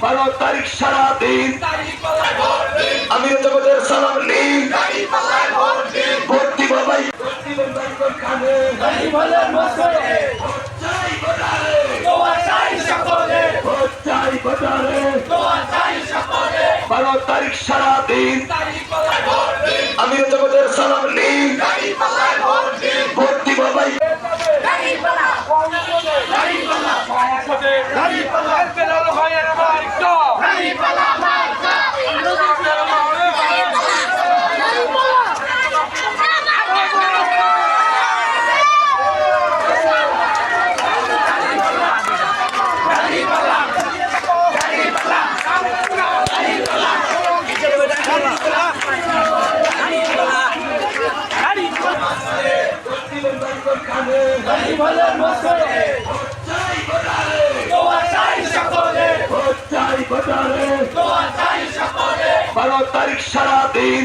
12 তারিখ সারাদিন আমি তোমাদের সালাম নেই ভোট দিব ভাই বারো তারিখ সারাদিন আমি তোমাদের সালাম নেই ভোট দিব ভাই বারো তারিখ সারাদিন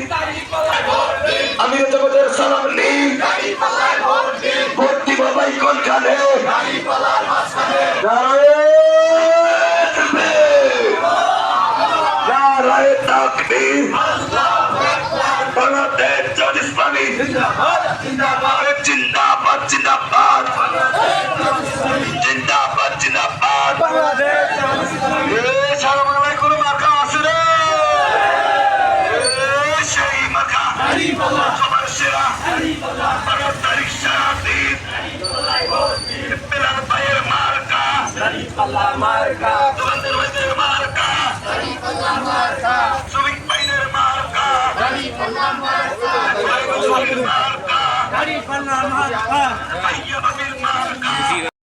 আমি তোমাদের সালাম নেই ভোট দিব ভাই কোনখানে নারায়ে তাকবীর বাংলাদেশ জামাত ইসলামী জিন্দাবাদ জিন্দাবাদ জিন্দাবাদ জিন্দাবাদ জিন্দাবাদ বাংলাদেশ সারা বাংলায় কোনো মার্কা আছে রে সেই মার্কা সবার সেরা 12 তারিখ সারাদিন বেলাল ভাইয়ের মার্কা তোমাদের ভাইদের মার্কা শ্রমিক ভাইদের মার্কা মার্কা